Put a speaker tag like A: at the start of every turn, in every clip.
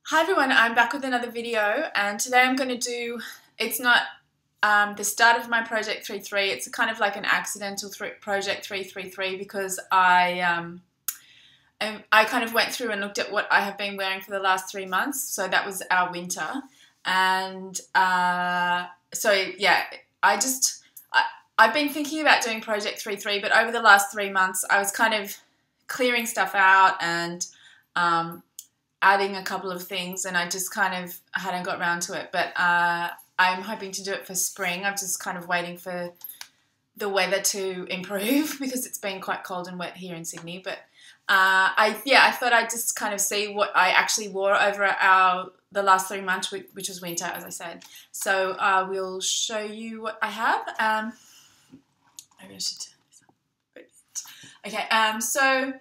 A: Hi everyone, I'm back with another video, and today I'm going to do, it's not the start of my Project 33, it's kind of like an accidental Project 333 because I kind of went through and looked at what I have been wearing for the last 3 months, so that was our winter, and so yeah, I've been thinking about doing Project 33, but over the last 3 months I was kind of clearing stuff out and adding a couple of things, and I just kind of hadn't got around to it. But I'm hoping to do it for spring. I'm just kind of waiting for the weather to improve because it's been quite cold and wet here in Sydney. But I thought I'd just kind of see what I actually wore over the last 3 months, which was winter, as I said. So I will show you what I have. Maybe I should turn this up. Okay. So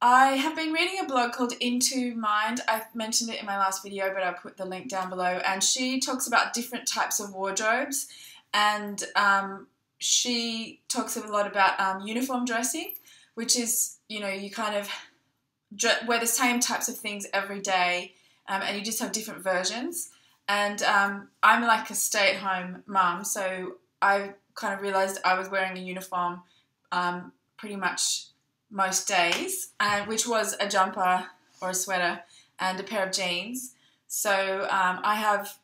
A: I have been reading a blog called Into Mind. I mentioned it in my last video, but I'll put the link down below. And she talks about different types of wardrobes, and she talks a lot about uniform dressing, which is, you kind of wear the same types of things every day, and you just have different versions. And I'm like a stay-at-home mum, so I kind of realised I was wearing a uniform pretty much most days, which was a jumper or a sweater and a pair of jeans. So I have,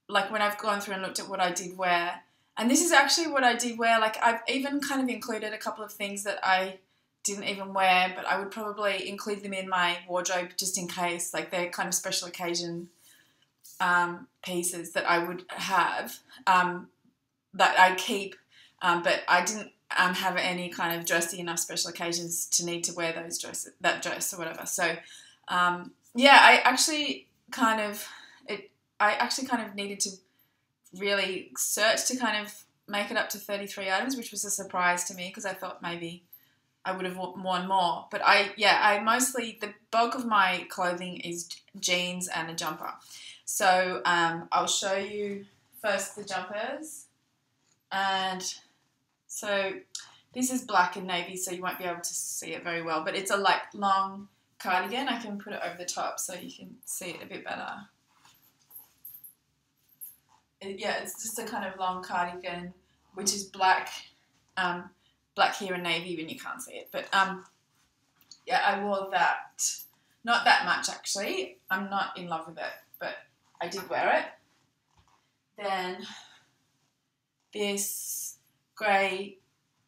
A: like, when I've gone through and looked at what I did wear, and this is actually what I did wear, like I've even kind of included a couple of things that I didn't even wear, but I would probably include them in my wardrobe just in case, like they're kind of special occasion pieces that I would have that I keep, but I didn't have any kind of dressy enough special occasions to need to wear that dress or whatever. So yeah, I actually kind of needed to really search to kind of make it up to 33 items, which was a surprise to me because I thought maybe I would have worn more. But I mostly, the bulk of my clothing is jeans and a jumper. So I'll show you first the jumpers. And so this is black and navy, so you won't be able to see it very well, but it's a like long cardigan. I can put it over the top so you can see it a bit better. It's just a kind of long cardigan, which is black, black here and navy when you can't see it. But yeah, I wore that, not that much actually. I'm not in love with it, but I did wear it. Then this grey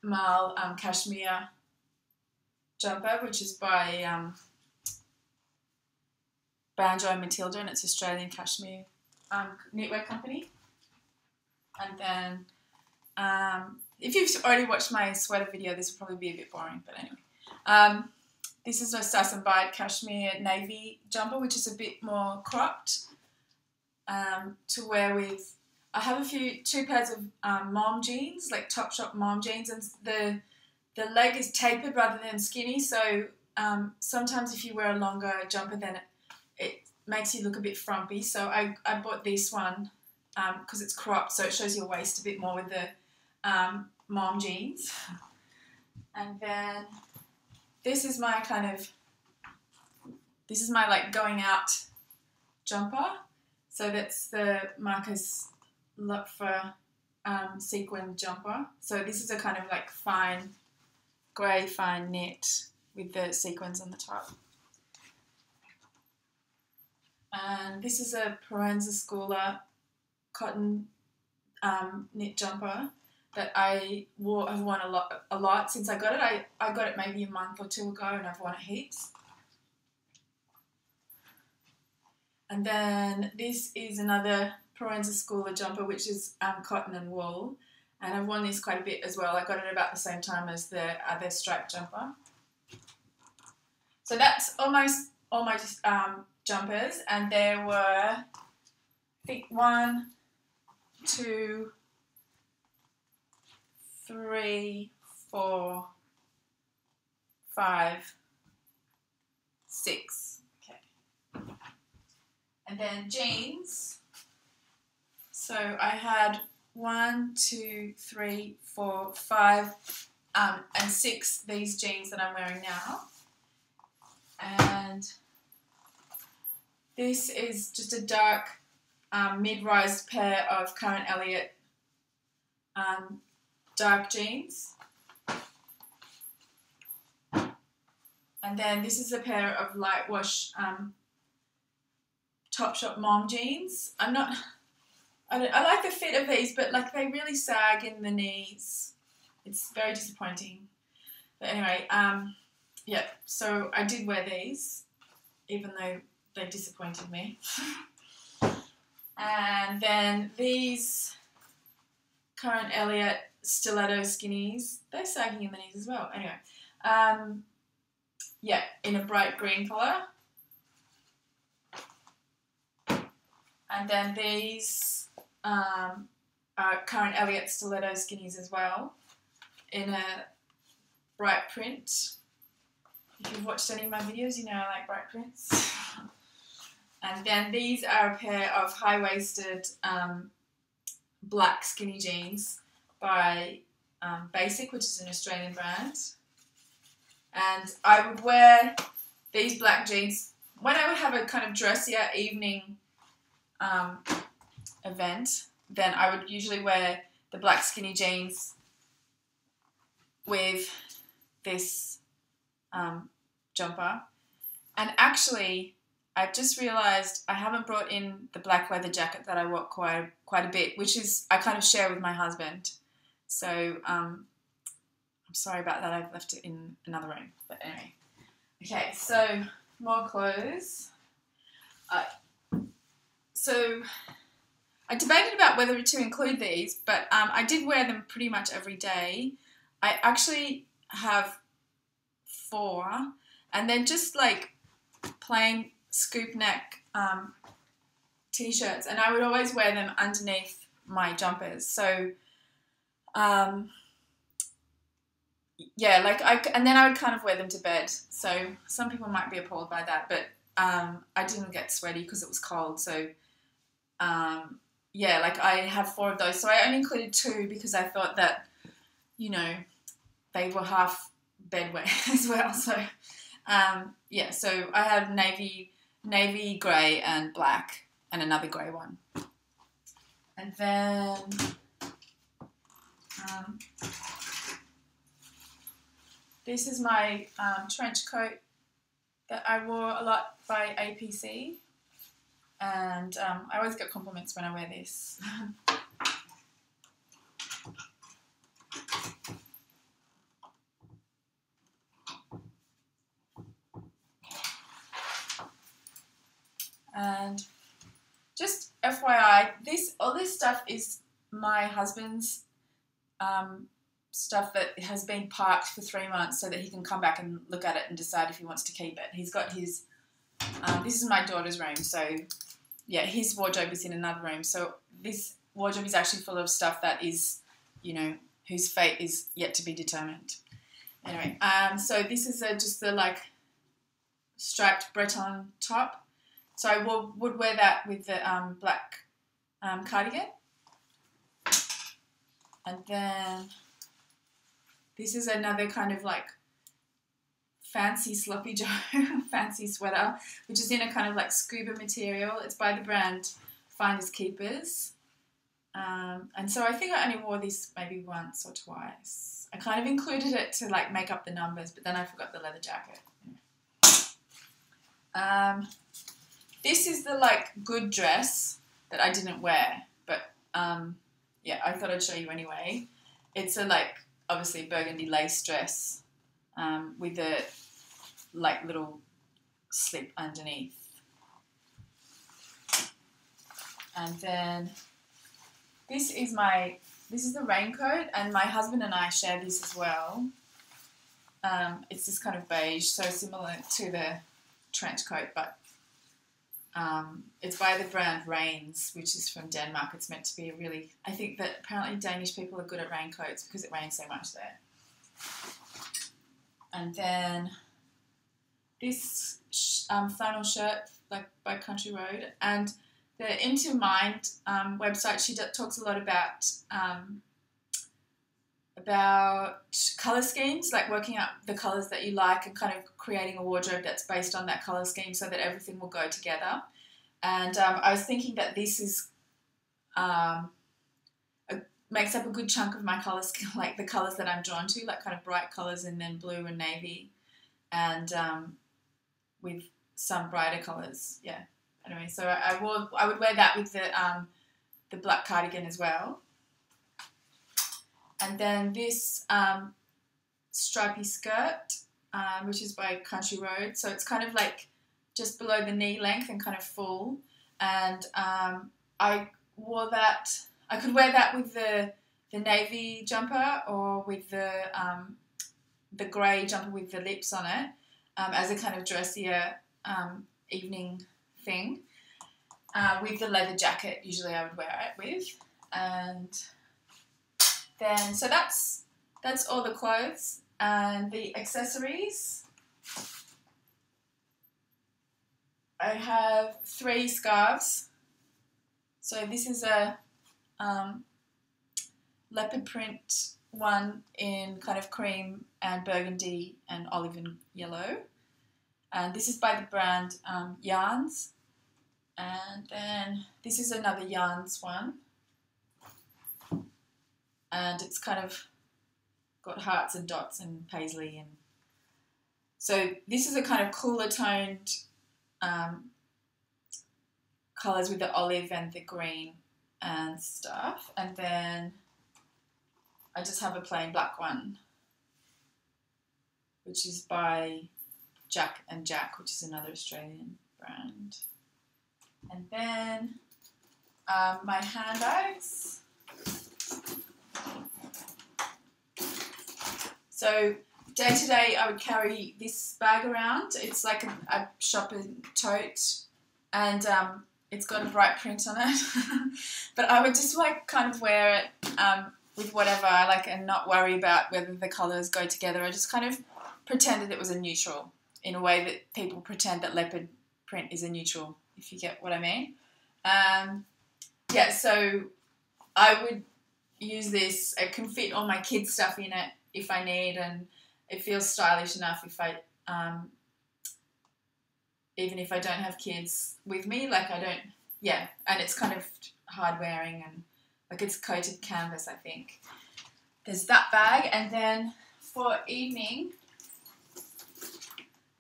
A: Mal cashmere jumper, which is by Banjo and Matilda, and it's Australian cashmere knitwear company. And then if you've already watched my sweater video, this will probably be a bit boring, but anyway. This is a Sass & Bide cashmere navy jumper, which is a bit more cropped to wear with. I have two pairs of mom jeans, like Topshop mom jeans, and the leg is tapered rather than skinny, so sometimes if you wear a longer jumper, then it makes you look a bit frumpy. So I bought this one because it's cropped, so it shows your waist a bit more with the mom jeans. And then this is my like going out jumper. So that's the Marcus Lupfer sequin jumper. So this is a kind of like grey fine knit with the sequins on the top. And this is a Proenza Schooler cotton knit jumper that I have worn a lot since I got it. I got it maybe a month or two ago, and I've worn it heaps. And then this is another Proenza Schooler jumper, which is cotton and wool, and I've worn this quite a bit as well. I got it about the same time as the other striped jumper. So that's almost all my jumpers, and there were, I think, 1, 2, 3, 4, 5, 6. Okay. And then jeans. So I had 1, 2, 3, 4, 5, and 6 these jeans that I'm wearing now. And This is just a dark mid-rise pair of Karen Elliott dark jeans. And then this is a pair of light wash Topshop mom jeans. I like the fit of these, but like they really sag in the knees. It's very disappointing. But anyway, yeah, so I did wear these, even though they disappointed me. And then these Karen Elliott stiletto skinnies, they're sagging in the knees as well. Anyway, yeah, in a bright green colour. And then these are Karen Elliott stiletto skinnies as well, in a bright print. If you've watched any of my videos, you know I like bright prints. And then these are a pair of high-waisted black skinny jeans by Basic, which is an Australian brand. And I would wear these black jeans when I would have a kind of dressier evening event. Then I would usually wear the black skinny jeans with this jumper. And actually, I've just realised I haven't brought in the black leather jacket that I wore quite a bit, which is I kind of share with my husband. So I'm sorry about that. I've left it in another room. But anyway. Okay, so more clothes. So I debated about whether to include these, but I did wear them pretty much every day. I actually have 4, and then just like plain scoop neck t-shirts, and I would always wear them underneath my jumpers. So yeah, like and then I would kind of wear them to bed. So some people might be appalled by that, but I didn't get sweaty because it was cold. So yeah, like I have 4 of those. So I only included 2 because I thought that, you know, they were half bedwear as well. So yeah, so I have navy, grey and black and another grey one. And then this is my trench coat that I wore a lot by APC. And I always get compliments when I wear this. And just FYI, all this stuff is my husband's stuff that has been parked for 3 months so that he can come back and look at it and decide if he wants to keep it. He's got his, this is my daughter's room, so yeah, his wardrobe is in another room. So this wardrobe is actually full of stuff that is, you know, whose fate is yet to be determined. Anyway, so this is just the like striped Breton top. So I would wear that with the black cardigan. And then this is another kind of like fancy sloppy Joe, fancy sweater, which is in a kind of like scuba material. It's by the brand Finders Keepers. And so I think I only wore this maybe once or twice. I kind of included it to like make up the numbers, but then I forgot the leather jacket. This is the like good dress that I didn't wear, but yeah, I thought I'd show you anyway. It's a like obviously burgundy lace dress with a like little slip underneath. And then this is the raincoat, and my husband and I share this as well. It's this kind of beige, so similar to the trench coat, but it's by the brand Rains, which is from Denmark. It's meant to be a really, I think that apparently Danish people are good at raincoats because it rains so much there. And then this flannel shirt, like by Country Road, and the Into Mind website, she talks a lot about colour schemes, like working out the colours that you like and kind of creating a wardrobe that's based on that colour scheme so that everything will go together. And I was thinking that this is makes up a good chunk of my colours, like the colours that I'm drawn to, like kind of bright colours and then blue and navy, and with some brighter colours. Yeah. Anyway, so I would wear that with the black cardigan as well. And then this stripy skirt, which is by Country Road. So it's kind of like just below the knee length and kind of full. And I wore that. I could wear that with the navy jumper or with the grey jumper with the lips on it as a kind of dressier evening thing. With the leather jacket, usually I would wear it with. And then, so that's all the clothes. And the accessories, I have 3 scarves. So this is a leopard print one in kind of cream and burgundy and olive and yellow. And this is by the brand Yarns. And then this is another Yarns one. And it's kind of got hearts and dots and paisley. And so this is a kind of cooler toned colours with the olive and the green and stuff. And then I just have a plain black one, which is by Jack and Jack, which is another Australian brand. And then my handbags. So day to day I would carry this bag around. It's like a shopper tote, and it's got a bright print on it. But I would just like kind of wear it with whatever I like and not worry about whether the colours go together. I just kind of pretended it was a neutral in a way that people pretend that leopard print is a neutral, if you get what I mean. Yeah, so I would use this. It can fit all my kids' stuff in it if I need, and it feels stylish enough if I, even if I don't have kids with me, like I don't, yeah, and it's kind of hard wearing and like it's coated canvas, I think. There's that bag, and then for evening,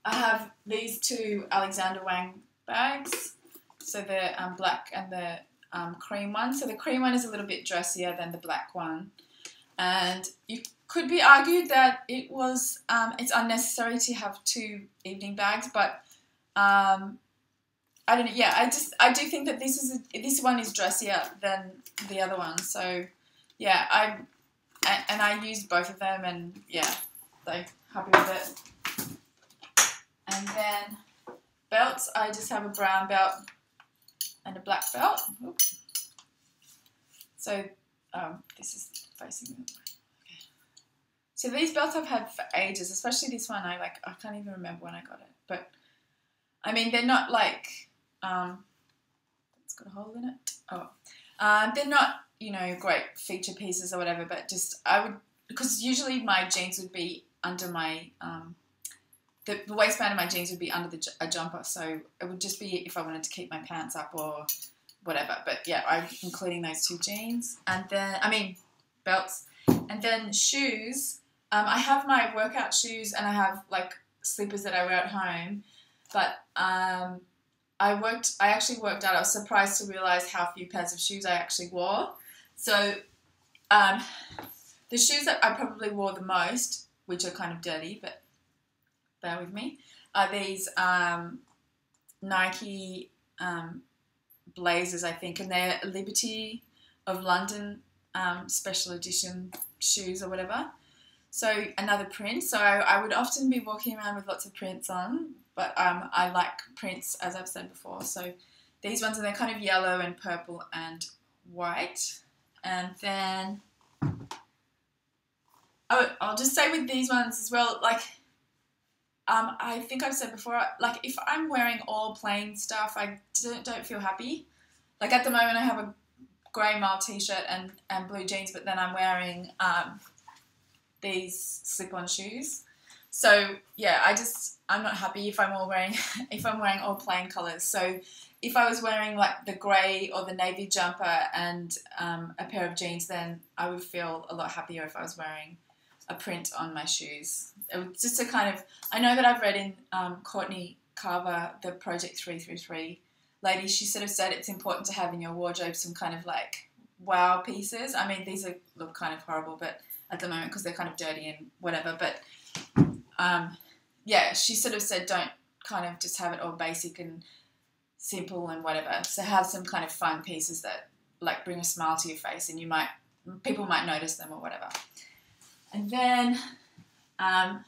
A: I have these 2 Alexander Wang bags. So the black and the cream one. So the cream one is a little bit dressier than the black one. And you could be argued that it was it's unnecessary to have 2 evening bags, but I don't know. Yeah, I do think that this one is dressier than the other one. So yeah, I used both of them, and yeah, they're happy with it. And then belts, I just have a brown belt and a black belt. Oops. So this is facing me. Okay. So these belts I've had for ages, especially this one. I can't even remember when I got it, but I mean they're not like it's got a hole in it. Oh, they're not great feature pieces or whatever, but just because usually my jeans would be under my the waistband of my jeans would be under a jumper, so it would just be if I wanted to keep my pants up or whatever. But yeah, I'm including those 2 jeans, and then belts, and then shoes. I have my workout shoes, and I have like slippers that I wear at home. But I actually worked out. I was surprised to realise how few pairs of shoes I actually wore. So the shoes that I probably wore the most, which are kind of dirty, but bear with me, are these Nike Blazers, I think, and they're Liberty of London special edition shoes or whatever. So another print. So I would often be walking around with lots of prints on, but I like prints, as I've said before. So these ones, and they're kind of yellow and purple and white. And then I'll just say with these ones as well, like I think I've said before, like if I'm wearing all plain stuff, I don't feel happy. Like at the moment I have a grey male t-shirt and blue jeans, but then I'm wearing these slip-on shoes. So yeah, I'm not happy if I'm wearing all plain colours. So if I was wearing like the grey or the navy jumper and a pair of jeans, then I would feel a lot happier if I was wearing a print on my shoes. It was just a kind of, I know that I've read in Courtney Carver, the Project 333 lady, she sort of said it's important to have in your wardrobe some kind of like wow pieces. I mean, these look kind of horrible, but at the moment because they're kind of dirty and whatever. But yeah, she sort of said don't kind of just have it all basic and simple and whatever. So have some kind of fun pieces that like bring a smile to your face, and people might notice them or whatever. And then I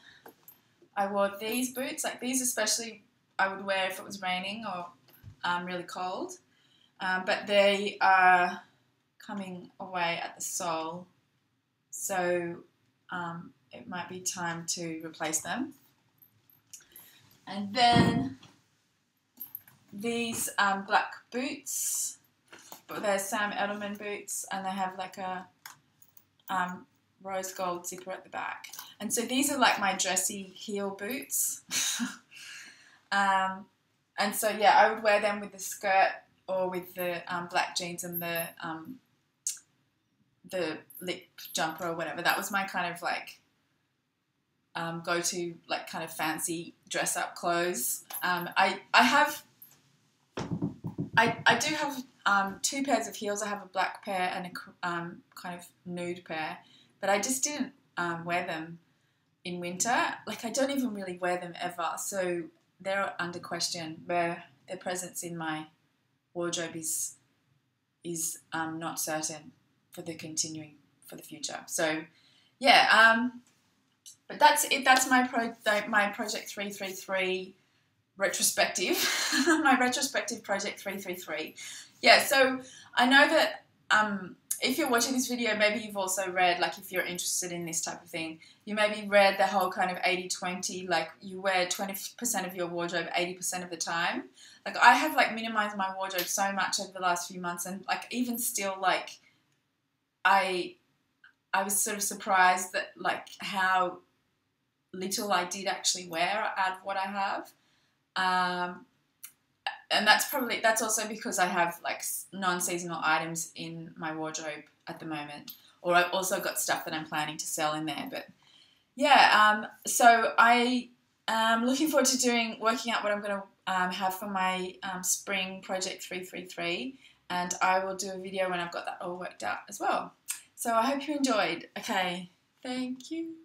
A: wore these boots, like these especially I would wear if it was raining or really cold. But they are coming away at the sole, so it might be time to replace them. And then these black boots, but they're Sam Edelman boots, and they have like a rose gold zipper at the back. And so these are like my dressy heel boots. And so yeah, I would wear them with the skirt or with the black jeans and the lip jumper or whatever. That was my kind of like go-to like kind of fancy dress-up clothes. I do have 2 pairs of heels. I have a black pair and a kind of nude pair, but I just didn't wear them in winter. Like I don't even really wear them ever, so they're under question. Where their presence in my wardrobe is not certain for the future. So yeah, but that's it. That's my Project 333 retrospective. My retrospective Project 333. Yeah, so I know that if you're watching this video, maybe you've also read, like if you're interested in this type of thing, you maybe read the whole kind of 80-20, like you wear 20% of your wardrobe 80% of the time. Like I have like minimized my wardrobe so much over the last few months, and like even still, like I was sort of surprised that like how little I did actually wear out of what I have. And that's also because I have like non-seasonal items in my wardrobe at the moment, or I've also got stuff that I'm planning to sell in there. But yeah, so I am looking forward to working out what I'm going to have for my spring Project 333, and I will do a video when I've got that all worked out as well. So I hope you enjoyed. Okay, thank you.